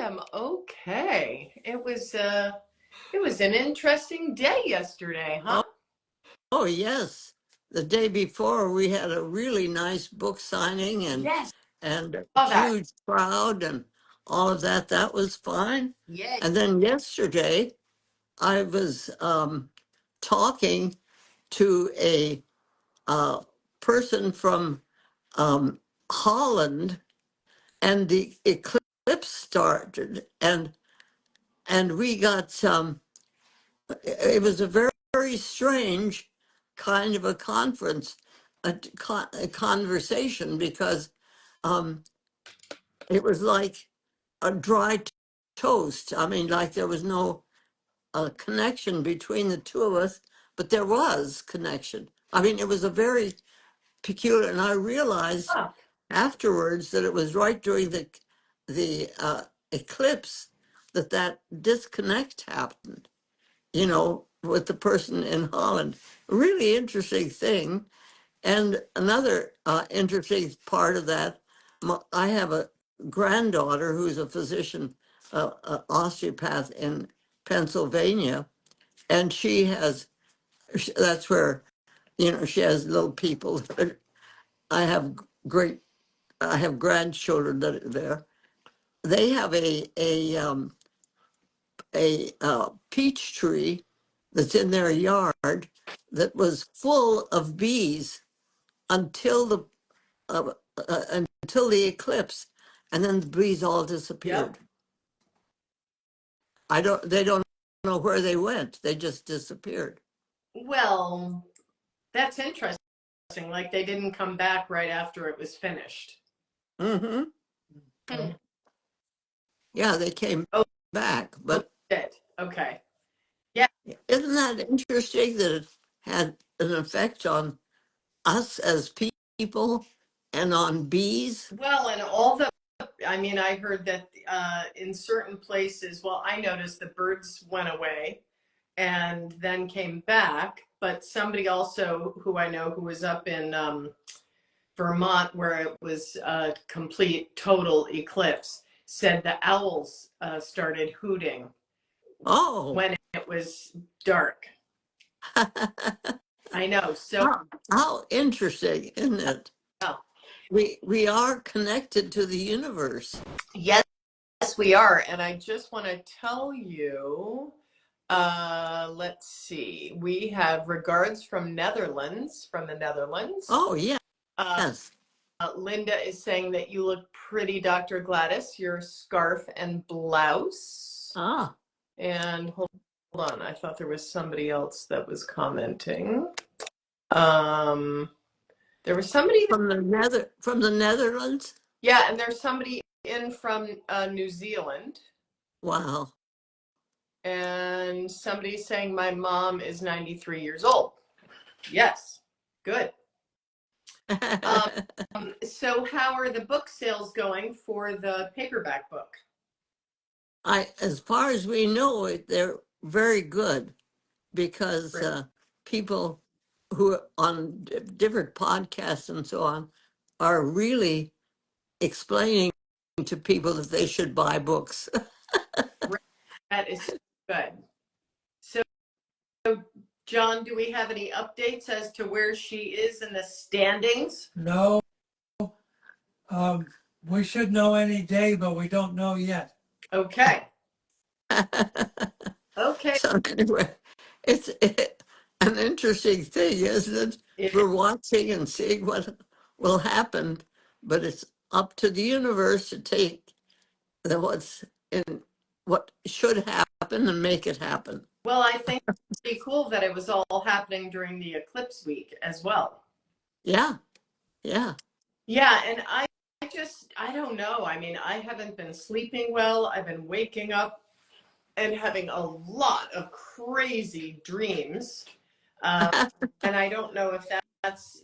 am okay. It was an interesting day yesterday, huh? Oh, oh, yes. The day before, we had a really nice book signing Yes, and a saw that. huge crowd and all of that. That was fine. Yay. And then yesterday, I was talking to a person from Holland, and the eclipse started, and we got some. It was a very, very strange kind of a conference, a conversation, because um, it was like a dry toast. I mean, like there was no connection between the two of us, but there was connection. I mean, it was a very peculiar, and I realized Oh, afterwards that it was right during the eclipse that disconnect happened, with the person in Holland. Really interesting thing. And another interesting part of that, I have a granddaughter who's a physician, osteopath in Pennsylvania, and that's where, she has little people. I have great, I have grandchildren that are there. They have a peach tree that's in their yard that was full of bees until uh, the eclipse, and then the bees all yep. disappeared. They don't know where they went. They just disappeared. Well, that's interesting. Like they didn't come back right after it was finished. Hmm. Hmm. Yeah, they came Oh, back, oh, but did. Okay. Yeah. isn't that interesting that it had an effect on us as people and on bees? Well, and I mean, I heard that in certain places, well, I noticed the birds went away and then came back, but somebody also who I know who was up in Vermont, where it was a complete total eclipse, said the owls started hooting Oh, when it was dark. I know. So, how interesting, isn't it? well, We are connected to the universe. yes, we are. And I just want to tell you, let's see, we have regards from the Netherlands. Oh, yeah, Uh, yes. Linda is saying that you look pretty, Dr. Gladys, your scarf and blouse. Ah, And hold on, I thought there was somebody else that was commenting. Um, there was somebody, from the Netherlands. yeah, and there's somebody in from New Zealand, Wow. and somebody saying my mom is 93 years old. Yes, good. So how are the book sales going for the paperback book? As far as we know, they're very good, because Great. people who are on different podcasts and so on are really explaining to people that they should buy books. Great. That is good. So, John, do we have any updates as to where she is in the standings? No, we should know any day, but we don't know yet. Okay. Okay. So anyway, it's an interesting thing, isn't it? It, We're watching and seeing what will happen, but it's up to the universe to take what's in, what should happen, and make it happen. well, I think it's pretty cool that it was all happening during the eclipse week as well. Yeah, yeah. Yeah, and I don't know. I mean, I haven't been sleeping well. I've been waking up and having a lot of crazy dreams. Um, and I don't know if that's,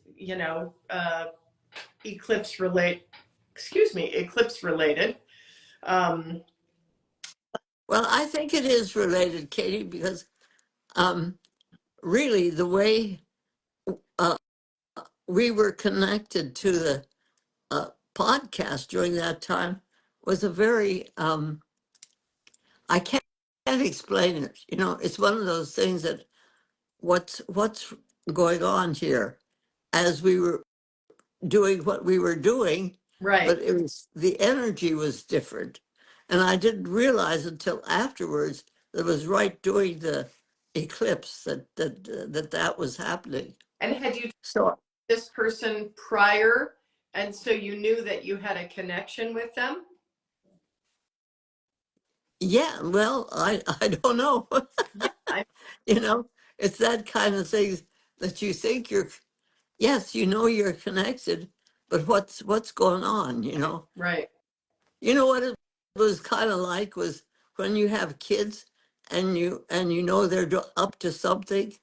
eclipse relate, eclipse related. Um, Well, I think it is related, Katie, because um, really the way uh, we were connected to the podcast during that time was a very I can't explain it. You know, it's one of those things that what's going on here as we were doing what we were doing, Right. but it was the energy was different. And I didn't realize until afterwards that it was right during the eclipse that was happening. And had you So this person prior, and so you knew that you had a connection with them? yeah, well, I don't know. Yeah, You know, it's that kind of thing that you think you're, yes, you know you're connected, but what's going on, you know? right. You know what it was kind of like was when you have kids and you know they're up to something,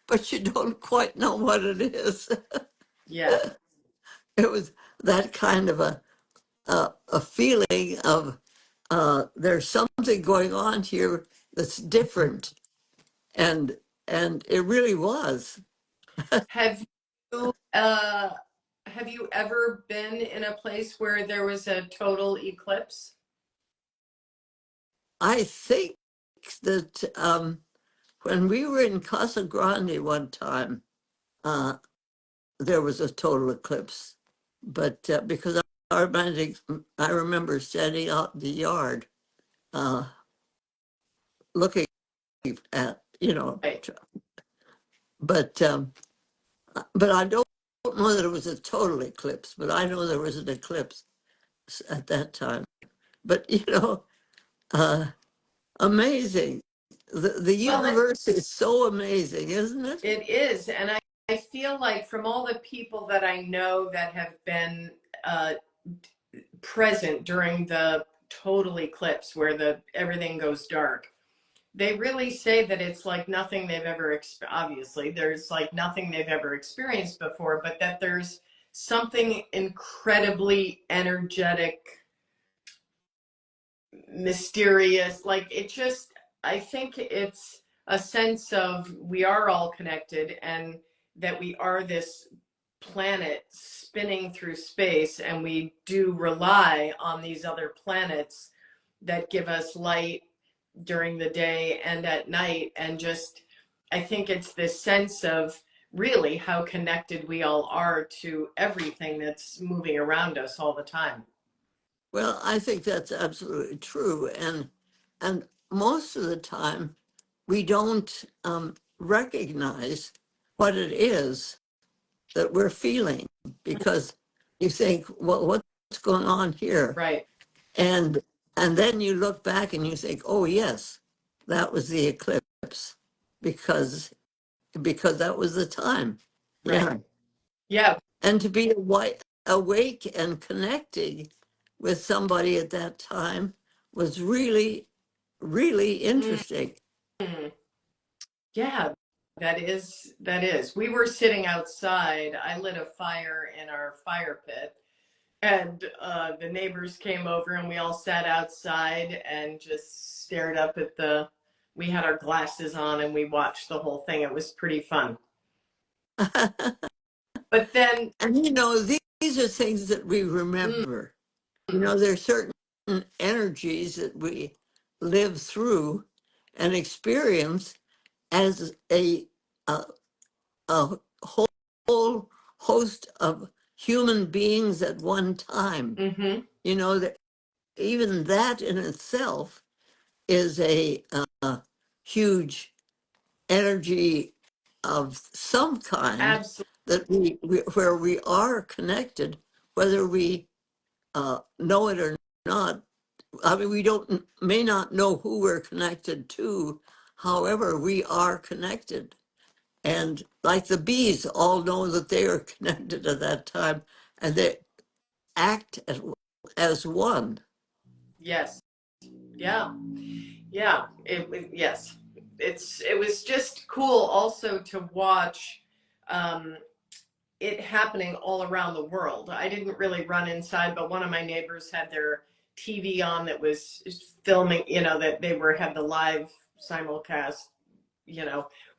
but you don't quite know what it is. Yeah. It was that kind of a feeling of there's something going on here that's different, and it really was. Have you have you ever been in a place where there was a total eclipse? I think that when we were in Casa Grande one time, uh, there was a total eclipse. But because our magic, I remember standing out in the yard uh, looking at, you know, Right. but I don't know that it was a total eclipse, but I know there was an eclipse at that time. But, you know, uh, amazing. The Well, universe is so amazing, isn't it? it is, and I feel like from all the people that I know that have been uh, present during the total eclipse where the everything goes dark, they really say that it's like nothing they've ever obviously there's like nothing they've ever experienced before, but that there's something incredibly energetic, mysterious, like it just, I think it's a sense of we are all connected and that we are this planet spinning through space, and we do rely on these other planets that give us light during the day and at night. And just, I think it's this sense of really how connected we all are to everything that's moving around us all the time. Well, I think that's absolutely true. And most of the time, we don't recognize what it is that we're feeling because you think, well, what's going on here? Right. And then you look back and you think, oh yes, that was the eclipse because that was the time. Right. Yeah. Yeah. And to be awake and connecting with somebody at that time was really, really interesting. Mhm. Yeah, that is. We were sitting outside. I lit a fire in our fire pit, and the neighbors came over, and we all sat outside and just stared up at the. We had our glasses on, and we watched the whole thing. It was pretty fun. But then, And you know, these are things that we mm, remember. You know, there's certain energies that we live through and experience as a, a whole host of human beings at one time. mm-hmm, You know, that even that in itself is a huge energy of some kind absolutely, that where we are connected, whether we know it or not. I mean, we don't may not know who we're connected to. However, we are connected, and like the bees, all know that they are connected at that time, and they act as one. yes, yeah, yeah. Yes, it was just cool also to watch. Um, it happening all around the world. I didn't really run inside, but one of my neighbors had their TV on that was filming, that they were had the live simulcast,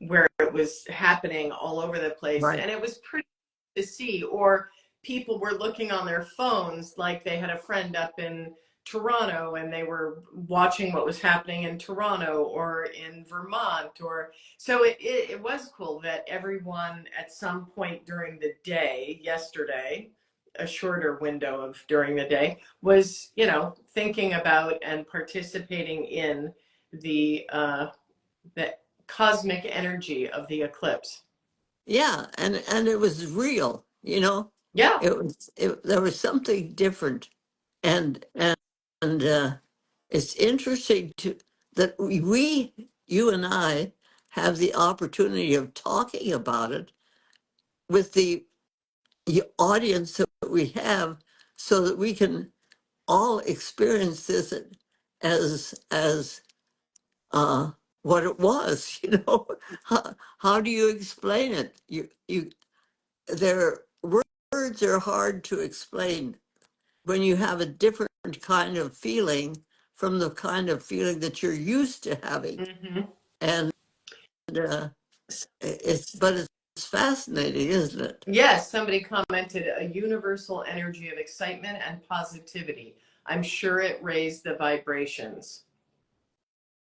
where it was happening all over the place. Right. And it was pretty to see. Or people were looking on their phones, like they had a friend up in Toronto and they were watching what was happening in Toronto or in Vermont, or so it was cool that everyone at some point during the day yesterday, a shorter window of during the day, was, thinking about and participating in the cosmic energy of the eclipse. Yeah, and it was real, Yeah. there was something different, and it's interesting that you and I have the opportunity of talking about it with the audience that we have, so that we can all experience this as what it was. How do you explain it? Their words are hard to explain when you have a different kind of feeling from the kind of feeling that you're used to having. Hmm. And uh, it's fascinating, isn't it? Yes, somebody commented a universal energy of excitement and positivity. I'm sure it raised the vibrations.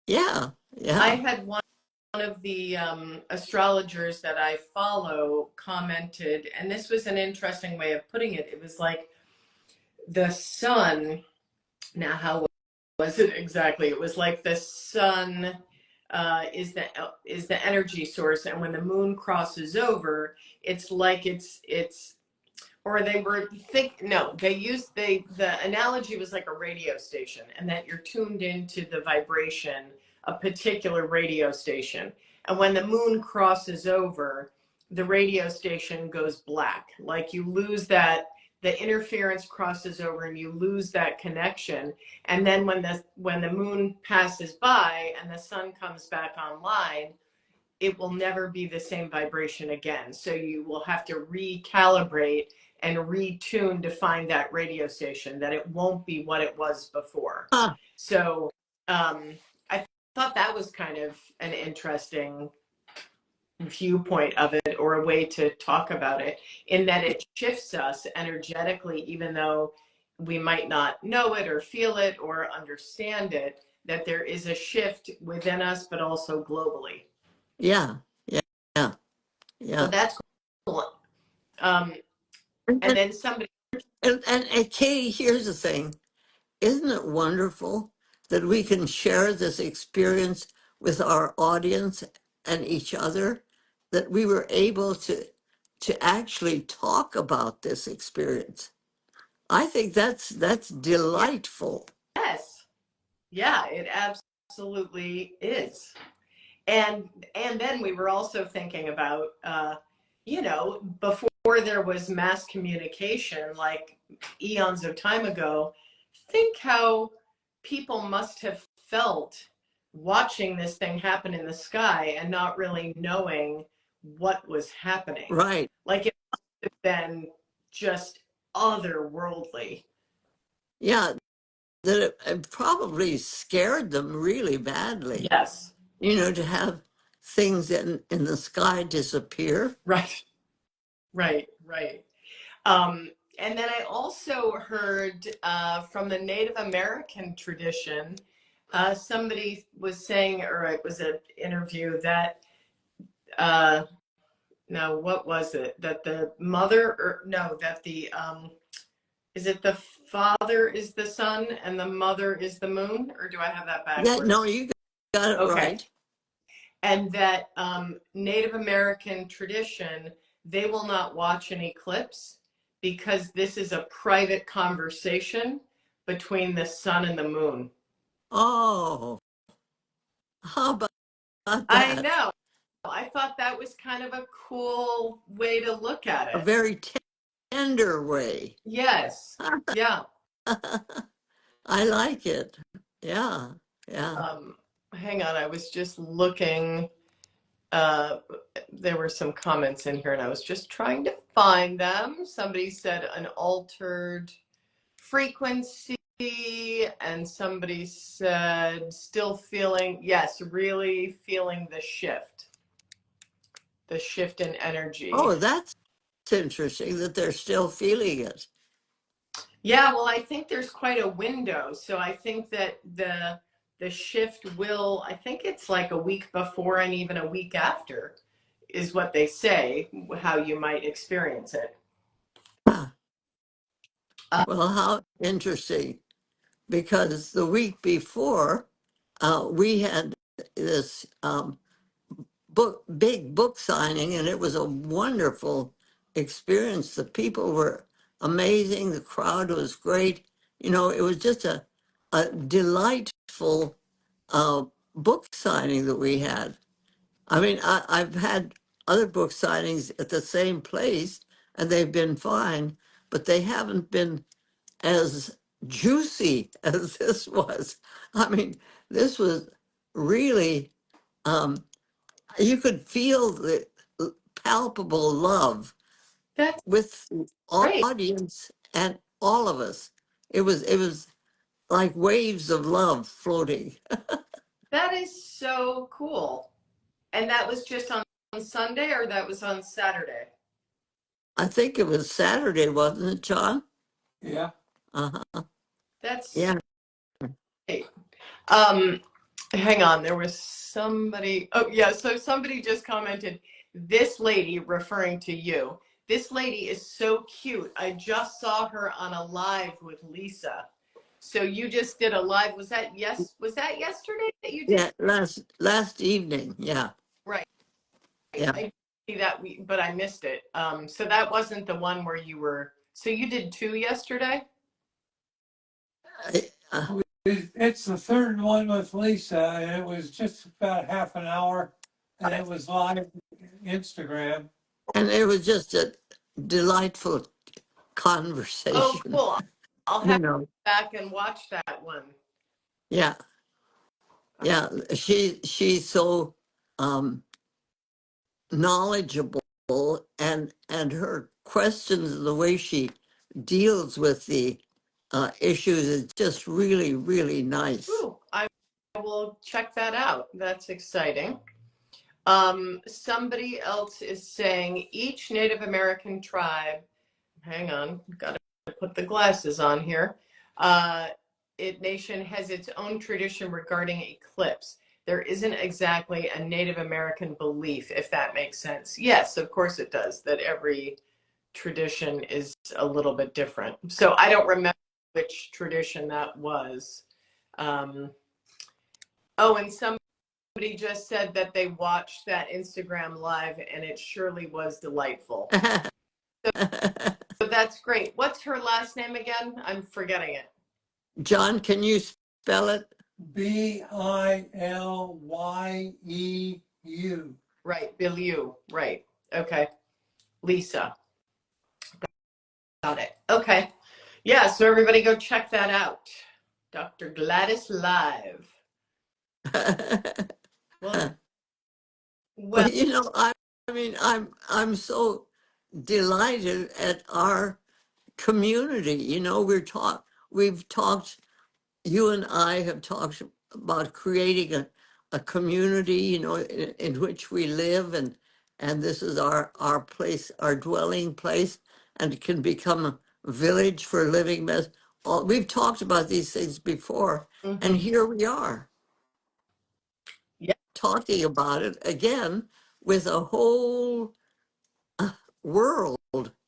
Yeah, I yeah. had one of the astrologers that I follow commented, and this was an interesting way of putting it. It was like the sun. Now, how was it exactly? It was like the sun is the energy source, and when the moon crosses over, it's like it's or they were think no they used the analogy was like a radio station, and that you're tuned into the vibration a particular radio station, and when the moon crosses over, the radio station goes black, like you lose that, the interference crosses over and you lose that connection, and then when the moon passes by and the sun comes back online, it will never be the same vibration again. So you will have to recalibrate and retune to find that radio station, that it won't be what it was before. Ah, So I thought that was kind of an interesting viewpoint of it, or a way to talk about it, in that it shifts us energetically, even though we might not know it or feel it or understand it, that there is a shift within us, but also globally. yeah, yeah, yeah, So yeah. that's cool. Um, And, and then somebody, and Katie, here's the thing. Isn't it wonderful that we can share this experience with our audience and each other? That we were able to actually talk about this experience. I think that's delightful. yes, yeah, it absolutely is. And and then we were also thinking about, before there was mass communication, like eons of time ago, think how people must have felt watching this thing happen in the sky and not really knowing what was happening. Right. Like it must have been just otherworldly. Yeah, that it probably scared them really badly, Yes. to have things in the sky disappear. Right. Right. Um, and then I also heard from the Native American tradition, somebody was saying, or it was an interview, that, now what was it? That the mother, or no, that is it the father is the sun and the mother is the moon? Or do I have that Yeah, no, backwards? you got it Okay. right. And that Native American tradition, they will not watch an eclipse because this is a private conversation between the sun and the moon. Oh, how about I that? know. I thought that was kind of a cool way to look at A it. very tender way. Yes. Yeah. I like it. Yeah, yeah. Um, Hang on. I was just looking. Uh, there were some comments in here and I was just trying to find them. Somebody said an altered frequency, and somebody said still feeling, yes, really feeling the shift in energy. Oh, that's interesting that they're still feeling it. Yeah, well, I think there's quite a window. So I think that the shift will, I think it's like a week before and even a week after is what they say, how you might experience it. Ah, Uh, well, how interesting. Because the week before, we had this big book signing, and it was a wonderful experience. The people were amazing. The crowd was great. You know, it was just a delightful uh, book signing that we had. I mean, I've had other book signings at the same place, and they've been fine, but they haven't been as juicy as this was. I mean, this was really, um, you could feel the palpable love that's with the great. audience and all of us. It was like waves of love floating. That is so cool. And that was just on Sunday or that was on Saturday? I think it was Saturday, wasn't it, John? Yeah. Uh-huh. That's Yeah. great. Um, Hang on, there was somebody. Oh, yeah. So somebody just commented, this lady, referring to you, this lady is so cute. I just saw her on a live with Lisa. So you just did a live. Was that yesterday that you did? Yeah, last evening. Yeah. Right. Yeah. I see that but I missed it. So that wasn't the one where you were, so you did two yesterday? I- uh, It's the third one with Lisa, and it was just about half an hour, and Got it it. was live Instagram. and it was just a delightful Oh, conversation, cool. I'll you have to know. go back and watch that one. Yeah. Yeah. She's so um knowledgeable, and her questions and the way she deals with the issues is just really, really nice. Ooh, I will check that out. That's exciting. Somebody else is saying each Native American tribe, hang on, got to put the glasses on here. Uh, nation has its own tradition regarding eclipse. There isn't exactly a Native American belief, if that makes sense. Yes, of course it does, that every tradition is a little bit different. So I don't remember which tradition that was. Um, oh, and somebody just said that they watched that Instagram live and it surely was delightful. So that's great. What's her last name again? I'm forgetting it. John, can you spell it? Bilyu. Right, Biliu. Right. Okay. Lisa. Got it. Okay. Yeah, so everybody go check that out. Dr. Gladys Live. Well, Well, well, I mean, I'm so delighted at our community. You know, we've talked, you and I have talked about creating a community, you know, in which we live, and this is our place, our dwelling place, and it can become a village for living. We've talked about these things before, mhm. and here we are Yeah. talking about it again with a whole world,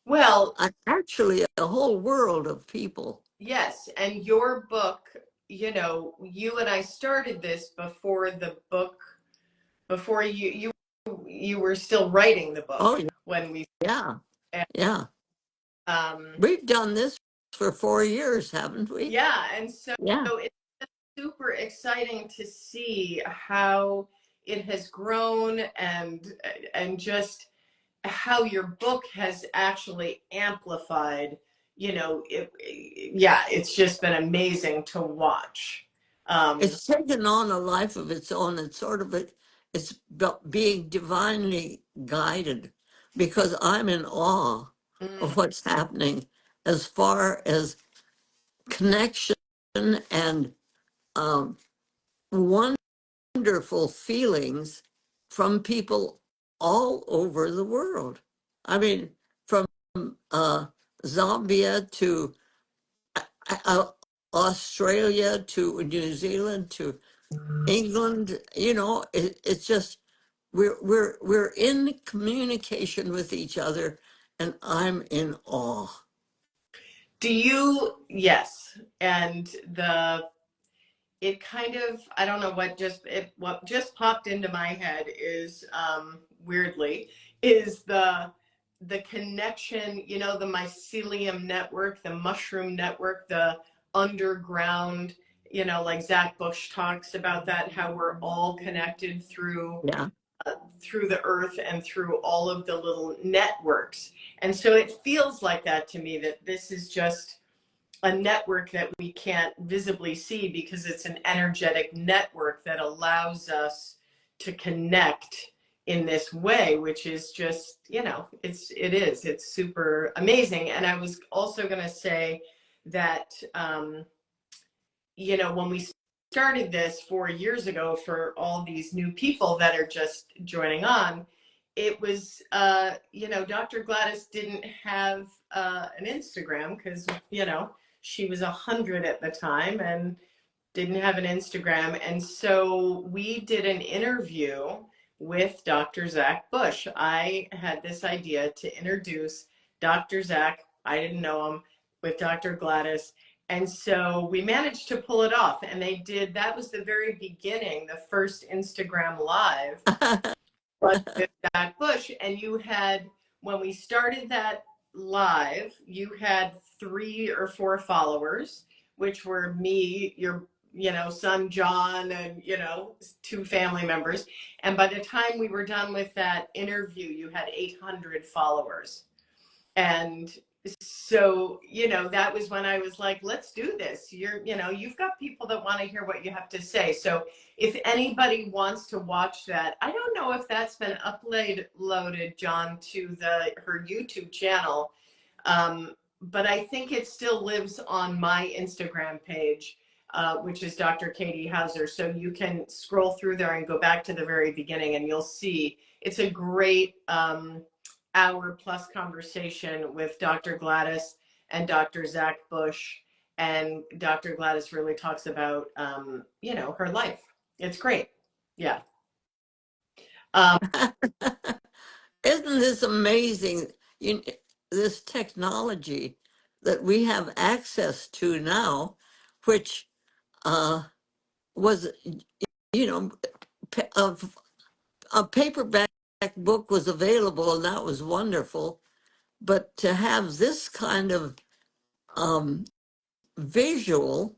Well, actually a whole world of people. yes, and your book, you and I started this before the book, before you were still writing the book Oh, when we, yeah, and, yeah. um, We've done this for 4 years, haven't we? yeah, and so Yeah. it's super exciting to see how it has grown and just how your book has actually amplified, yeah, it's just been amazing to watch. Um, It's taken on a life of its own. It's sort of it's being divinely guided, because I'm in awe mm, of what's happening as far as connection and um, wonderful feelings from people all over the world. I mean, from uh, Zambia to uh, Australia to New Zealand to England. You know, it's just we're in communication with each other, and I'm in awe. Do you? Yes. And it kind of, I don't know what just popped into my head is weirdly is the connection, the mycelium network, the mushroom network, the underground, like Zach Bush talks about that, how we're all connected Yeah. through the earth and through all of the little networks. And so it feels like that to me, that this is just a network that we can't visibly see because it's an energetic network that allows us to connect in this way, which is just, it's super amazing. And I was also going to say that when we started this 4 years ago, for all these new people that are just joining on, it was, Dr. Gladys didn't have an Instagram because, she was 100 at the time and didn't have an Instagram. And so we did an interview with Dr. Zach Bush. I had this idea to introduce Dr. Zach, I didn't know him, with Dr. Gladys. And so we managed to pull it off. And that was the very beginning, the first Instagram Live was with Zach Bush. And when we started that live, you had 3 or 4 followers, which were me, your son John, and 2 family members. And by the time we were done with that interview, you had 800 followers. And so, that was when I was like, let's do this. You've got people that want to hear what you have to say. So if anybody wants to watch that, I don't know if that's been uploaded, John, to her YouTube channel. But I think it still lives on my Instagram page, which is Dr. Katie Hauser. So you can scroll through there and go back to the very beginning, and you'll see it's a great hour-plus conversation with Dr. Gladys and Dr. Zach Bush. And Dr. Gladys really talks about, her life. It's great. Yeah. Isn't this amazing? You, this technology that we have access to now, which was, you know, a paperback book was available, and that was wonderful. But to have this kind of um, visual,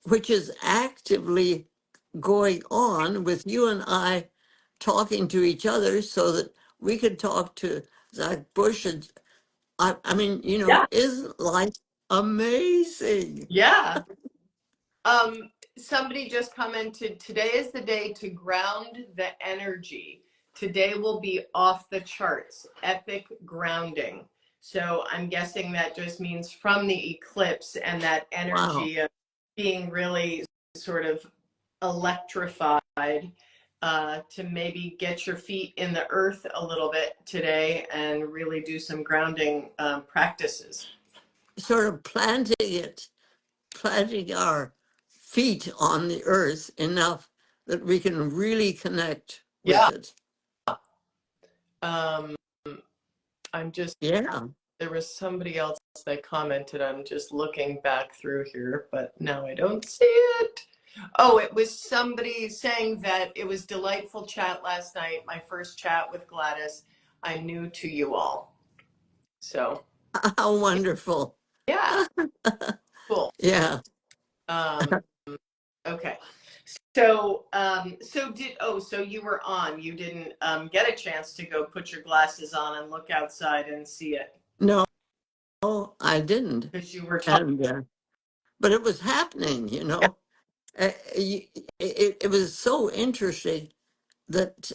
which is actively going on with you and I talking to each other so that we could talk to Zach Bush. And I mean, Yeah. isn't life amazing? Yeah. Somebody just commented, today is the day to ground the energy. Today will be off the charts, epic grounding. So I'm guessing that just means from the eclipse, and that Wow. energy of being really sort of electrified, to maybe get your feet in the earth a little bit today and really do some grounding practices. Sort of planting our feet on the earth enough that we can really connect with Yeah. it. Um, I'm just Yeah. There was somebody else that commented. I'm just looking back through here, but now I don't see it. Oh, it was somebody saying that it was delightful chat last night. My first chat with Gladys. I'm new to you all. So, How wonderful. yeah, cool. Yeah. Okay. So you were on. You didn't get a chance to go put your glasses on and look outside and see it No, I didn't. because you were talking. And but it was happening, it was so interesting that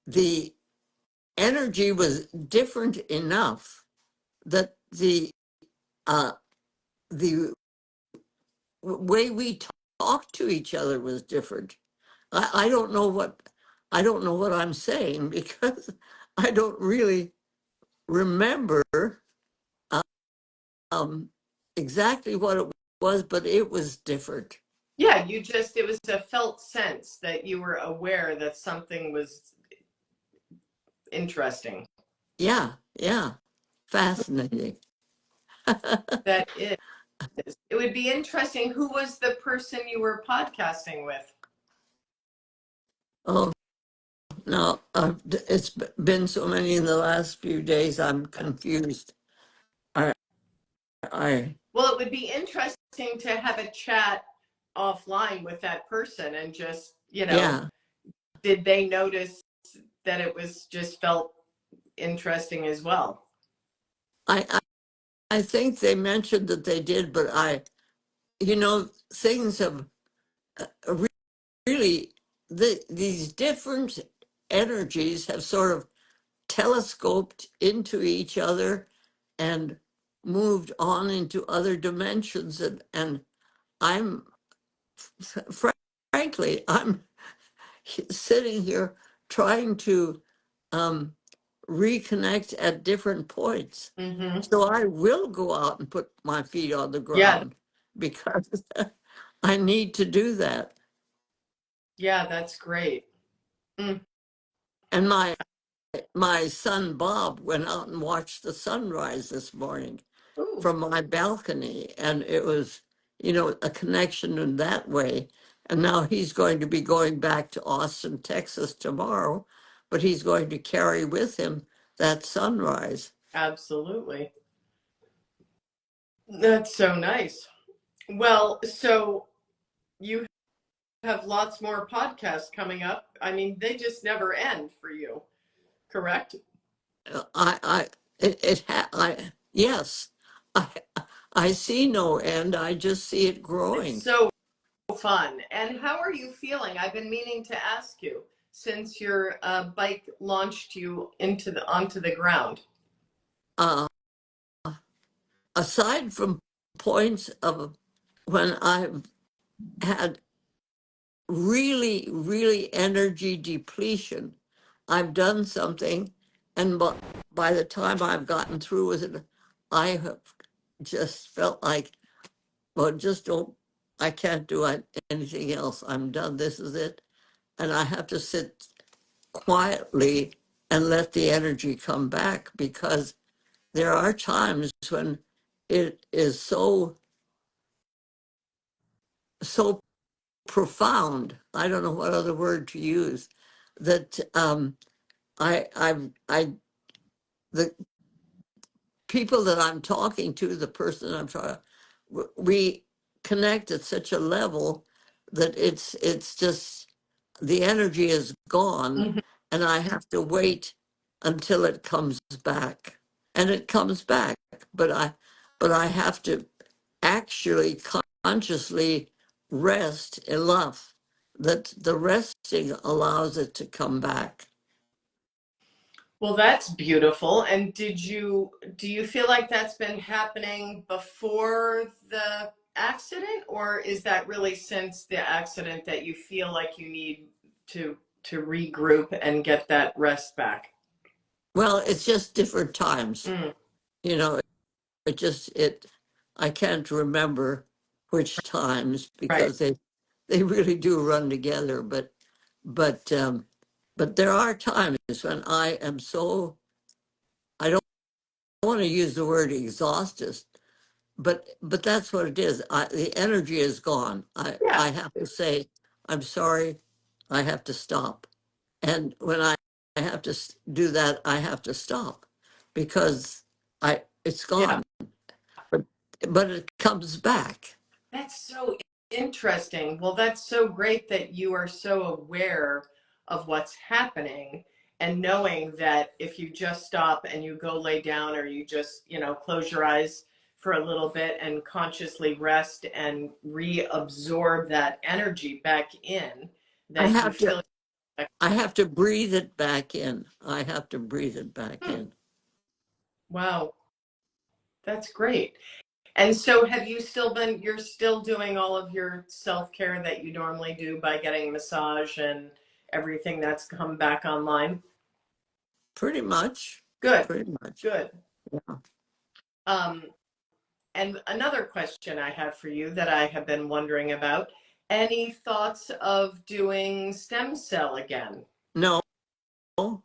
the energy was different enough that uh, the way we talked to each other was different. I don't know what I'm saying because I don't really remember um, exactly what it was, but it was different. Yeah, it was a felt sense that you were aware that something was interesting. Yeah, yeah, fascinating. That is. It would be interesting. Who was the person you were podcasting with? Oh, no, it's been so many in the last few days. I'm confused. I, I, Well, it would be interesting to have a chat offline with that person and just, yeah, did they notice that it was just felt interesting as well? I, I, I think they mentioned that they did, but things have re- really, these different energies have sort of telescoped into each other and moved on into other dimensions. And I'm, frankly, I'm sitting here trying to um, reconnect at different points. Mm-hmm. So I will go out and put my feet on the Yeah, ground because I need to do that. yeah, that's great. Mm. And my son Bob went out and watched the sunrise this morning Ooh, from my balcony, and it was, a connection in that way. And now he's going to be going back to Austin, Texas tomorrow, but he's going to carry with him that sunrise. absolutely. That's so nice. Well, so you have lots more podcasts coming up. I mean, they just never end for you, correct? I, yes, I, I see no end. I just see it It's growing. so fun. And how are you feeling? I've been meaning to ask you since your bike launched you onto the ground. Uh, Aside from points of when I've had really, really energy depletion, I've done something, and by the time I've gotten through with it, I have just felt like, well, just don't, I can't do anything else. I'm done. This is it. And I have to sit quietly and let the energy come back, because there are times when it is so profound. I don't know what other word to use. That I the people that I'm talking to, the person I'm talking, we connect at such a level that it's just the energy is gone, Mhm. and I have to wait until it comes back, and it comes back, but I have to actually consciously rest enough that the resting allows it to come back. Well, that's beautiful. And do you feel like that's been happening before the accident, or is that really since the accident that you feel like you need to regroup and get that rest back? Well, it's just different times. Mm, You know, it I can't remember which times, right. because they really do run together, but but there are times when I am so, I don't want to use the word exhausted, but that's what it is. The energy is gone. Yeah. I have to say, I'm sorry, I have to stop. And when I have to do that, I have to stop, because I it's Yeah. gone. But it comes back. That's so interesting. Well, that's so great that you are so aware of what's happening and knowing that if you just stop and you go lay down, or you just, close your eyes for a little bit and consciously rest and reabsorb that energy back in, I that you have to feel like, I have to breathe it back in. I have to breathe it back hmm, in. wow, that's great. And so you're still doing all of your self-care that you normally do by getting massage and everything that's come back online? Pretty much. Good, Pretty much. good. Yeah. Um, And another question I have for you that I have been wondering about, any thoughts of doing stem cell again? No, Okay.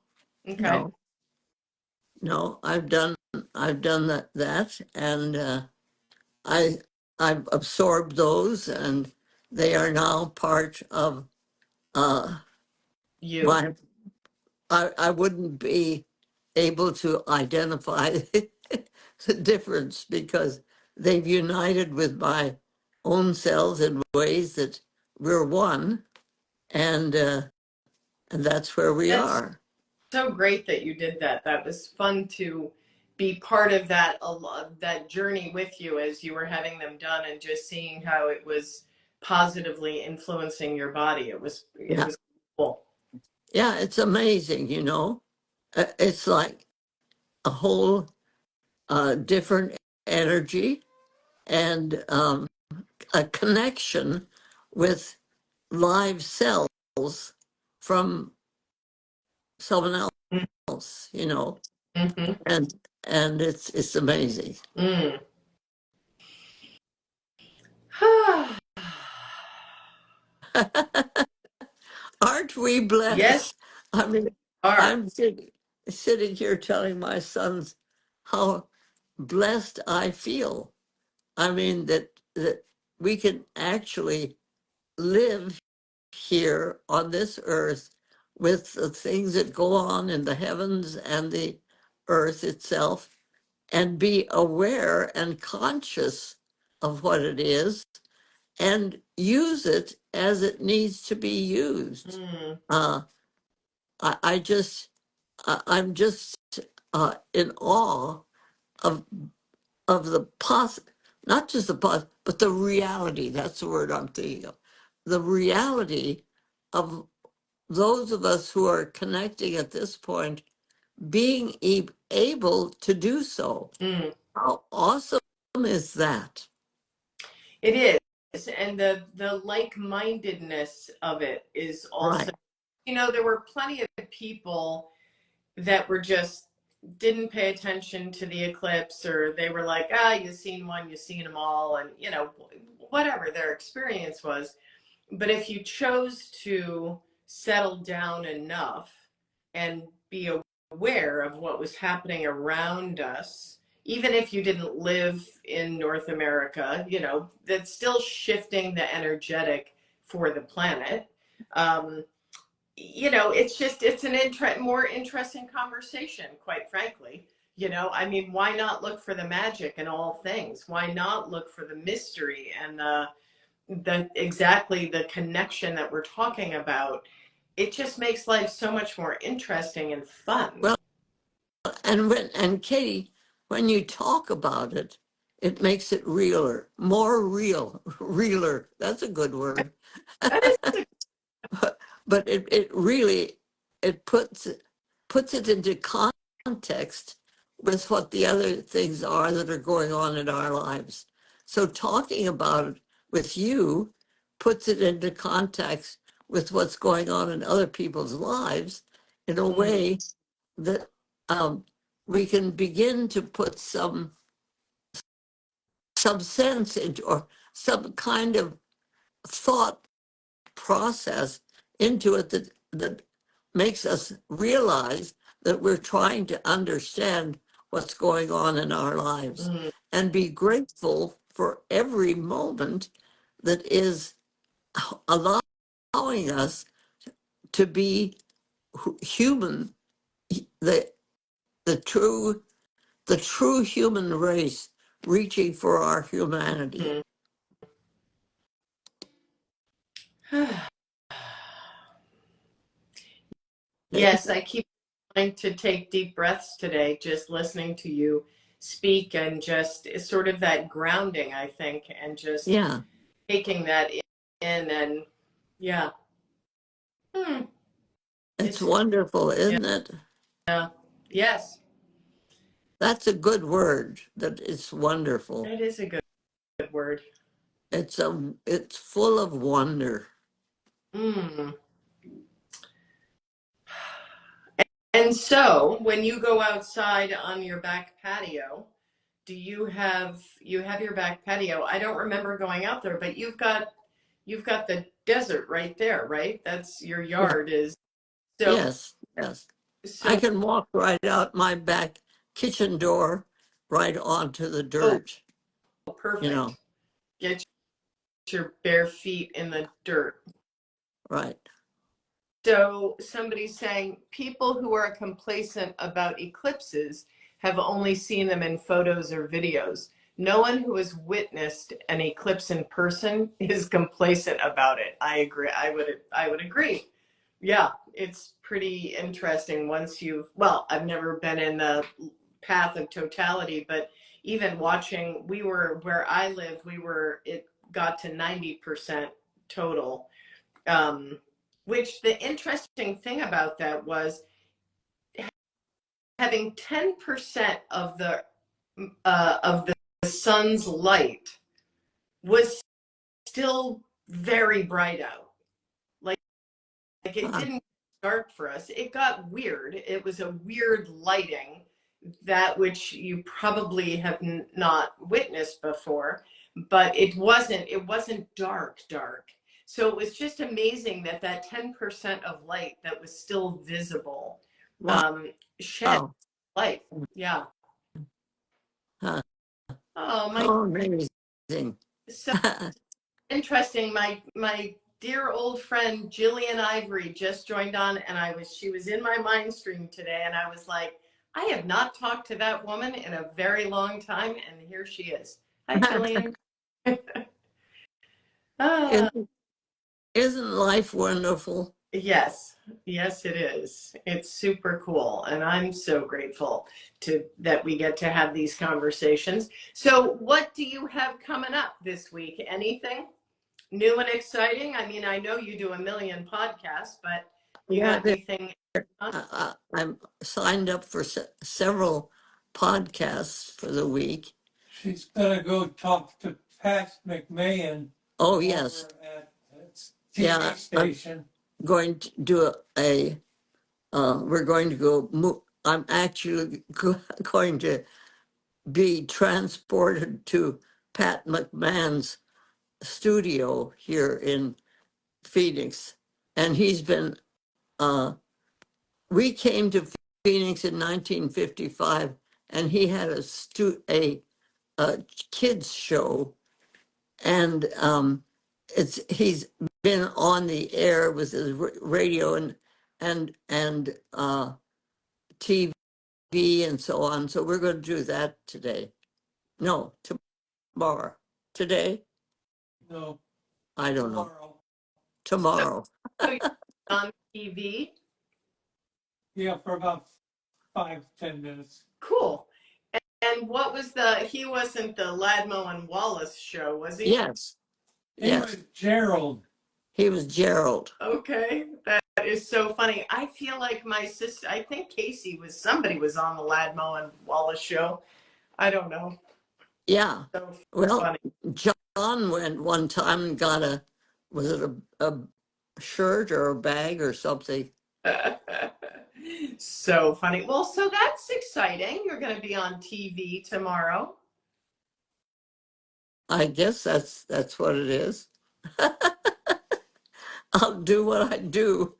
no, no. I've done that, and I I've absorbed those, and they are now part of uh, You. my. I wouldn't be able to identify the difference because they've united with my own cells in ways that we're one, and and that's where we That's are. so great that you did that. That was fun to be part of that that journey with you as you were having them done and just seeing how it was positively influencing your body. It Yeah, was cool. yeah. It's amazing, you know. It's like a whole different energy and a connection with live cells from someone else, you know, Mm-hmm. and it's amazing. Mm. Aren't we Yes, blessed? I mean, you are. I'm sitting here telling my sons how blessed I feel. I mean that we can actually live here on this earth with the things that go on in the heavens and the earth itself and be aware and conscious of what it is and use it as it needs to be used. Mm. Uh, I just, I'm just in awe of the not just the but the reality. That's the word I'm thinking of. The reality of those of us who are connecting at this point being able to do so. Mm. How awesome is that? It is. And the like-mindedness of it is also, Right. there were plenty of people that were just didn't pay attention to the eclipse, or they were like, you've seen one, you've seen them all, and whatever their experience was. But if you chose to settle down enough and be aware of what was happening around us, even if you didn't live in North America, that's still shifting the energetic for the planet. Um, it's an more interesting conversation, quite frankly. I mean, why not look for the magic in all things? Why not look for the mystery and the connection that we're talking about? It just makes life so much more interesting and fun. Well, and Katie, when you talk about it, it makes it realer, more real, realer. That's a good word. That is a, But it really it puts it into context with what the other things are that are going on in our lives. So talking about it with you puts it into context with what's going on in other people's lives in a mm, way that we can begin to put some sense into or some kind of thought process into it that makes us realize that we're trying to understand what's going on in our lives mm, and be grateful for every moment that is allowing us to be human, the the true the true human race reaching for our humanity. mm. Yes, I keep trying to take deep breaths today, just listening to you speak, and just it's sort of that grounding, I think, and just Yeah, taking that in. And yeah. Hmm. it's It's wonderful, yeah. isn't it? Yes, That's a good word, that it's wonderful. that is a good word. It's full of wonder. Mm. And so, when you go outside on your back patio, you have your back patio? I don't remember going out there, but you've got the desert right there, right? That's your Yeah. yard is so Yes, yes. I so can walk right out my back kitchen door right onto the oh, dirt, you know, perfect. Get your bare feet in the dirt. right. So somebody's saying people who are complacent about eclipses have only seen them in photos or videos. No one who has witnessed an eclipse in person is complacent about it. I agree. I would agree. Yeah, it's pretty interesting once well, I've never been in the path of totality, but even watching, we were where I live, it got to 90% total. Um, which the interesting thing about that was having 10% of the sun's light was still very bright out. Like it Huh. didn't dark for us. It got weird. It was a weird lighting, that which you probably have not witnessed before, but it wasn't dark. So it was just amazing that 10% of light that was still visible Wow. shed light. Yeah. Huh. Oh my, Oh, amazing. so interesting. My dear old friend Jillian Ivory just joined on, and she was in my mind stream today, and I was like, I have not talked to that woman in a very long time, and here she is. Hi, Jillian. Ah, Isn't, isn't life wonderful? yes, yes, it is. It's super cool, and I'm so grateful to that we get to have these conversations. So, what do you have coming up this week? Anything new and exciting? I mean, I know you do a million podcasts, but you Yeah, got anything? I'm signed up for several podcasts for the week. She's gonna go talk to Pat McMahon Oh, over yes. at the Yeah, TV I'm station. going to do we're going to I'm actually going to be transported to Pat McMahon's studio here in Phoenix. And uh, we came to Phoenix in 1955, and he had a kids show. And he's been on the air with his radio and TV and so on. So we're going to do that today. No, tomorrow. Today? No, I don't know. tomorrow. So, Tomorrow. so you're on TV? Yeah, for about 5-10 minutes. Cool. And what was he wasn't the Ladmo and Wallace show, was he? Yes, He was yes. Gerald. He was Gerald. Okay, that is so funny. I feel like my sister, I think somebody was on the Ladmo and Wallace show. I don't know. Yeah. So Well, funny. John went one time and got was it a shirt or a bag or something? So funny. Well, so that's exciting. You're going to be on TV tomorrow. I guess that's what it is. I'll do what I do.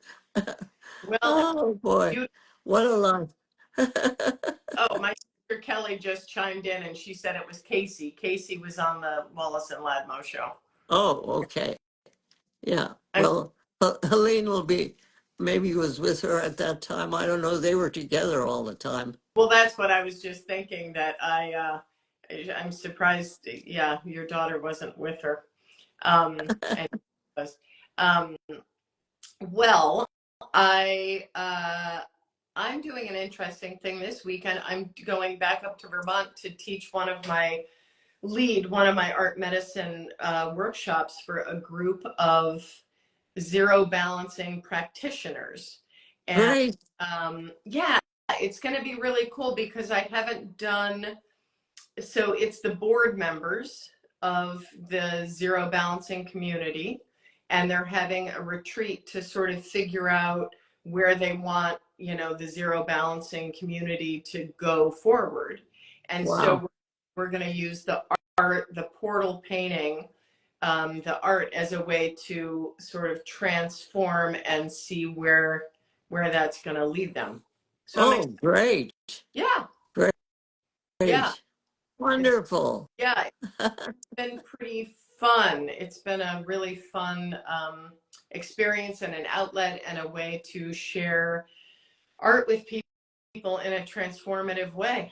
Well, Oh boy, you, what a life. oh, my sister Kelly just chimed in and she said it was Casey. Casey was on the Wallace and Ladmo show. Oh, okay. Yeah. I'm, Well, Helene maybe was with her at that time. I don't know. They were together all the time. well, that's what I was just thinking that I'm surprised. Yeah, your daughter wasn't with her. And was. Um, well, I'm doing an interesting thing this weekend. I'm going back up to Vermont to teach one of my art medicine workshops for a group of zero balancing practitioners. And Great. yeah, it's going to be really cool because I haven't done, so it's the board members of the zero balancing community, and they're having a retreat to sort of figure out where they want, the zero balancing community to go forward. And so Wow. we're going to use the art, the portal painting, the art as a way to sort of transform and see where that's going to lead them. So I'm Oh, great. yeah, Great. yeah, Wonderful. yeah. It's been pretty fun. It's been a really fun experience and an outlet and a way to share art with people in a transformative way.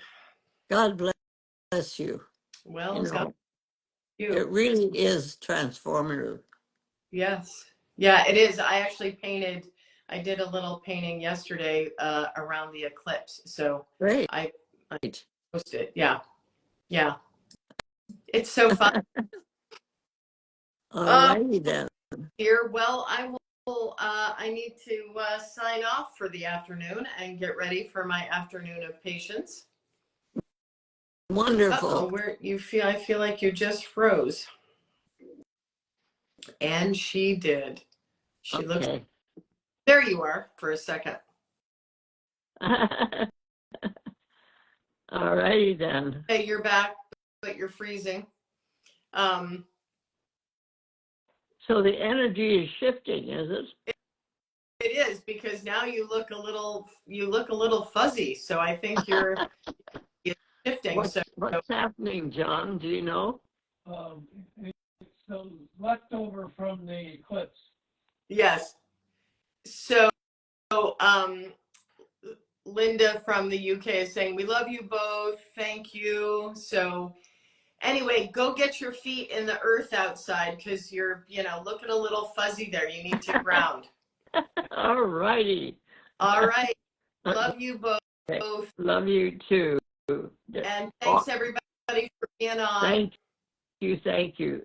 God bless you. Well, You it's got know, you. it really is transformative. Yes. Yeah, it is. I did a little painting yesterday around the eclipse. So Great. I posted. Yeah. Yeah. It's so fun. All Oh, righty then. dear. Well, I need to sign off for the afternoon and get ready for my afternoon of patience. Uh-oh, Wonderful. I feel like you just froze. And she did. She looks, Okay. there you are for a second. All righty then. Hey, you're back, but you're freezing. Um, So the energy is shifting, is it? it is because now you look a little fuzzy. So I think you're shifting. So What's happening, John? Do you know? It's the leftover from the eclipse. yes. So Linda from the UK is saying, we love you both. Thank you. So anyway, go get your feet in the earth outside because you're, looking a little fuzzy there. You need to ground. All righty. All right. Love you both. Love you too. And thanks everybody for being on. Thank you. Thank you.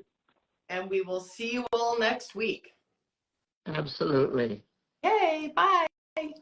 And we will see you all next week. Absolutely. Hey, bye. Bye.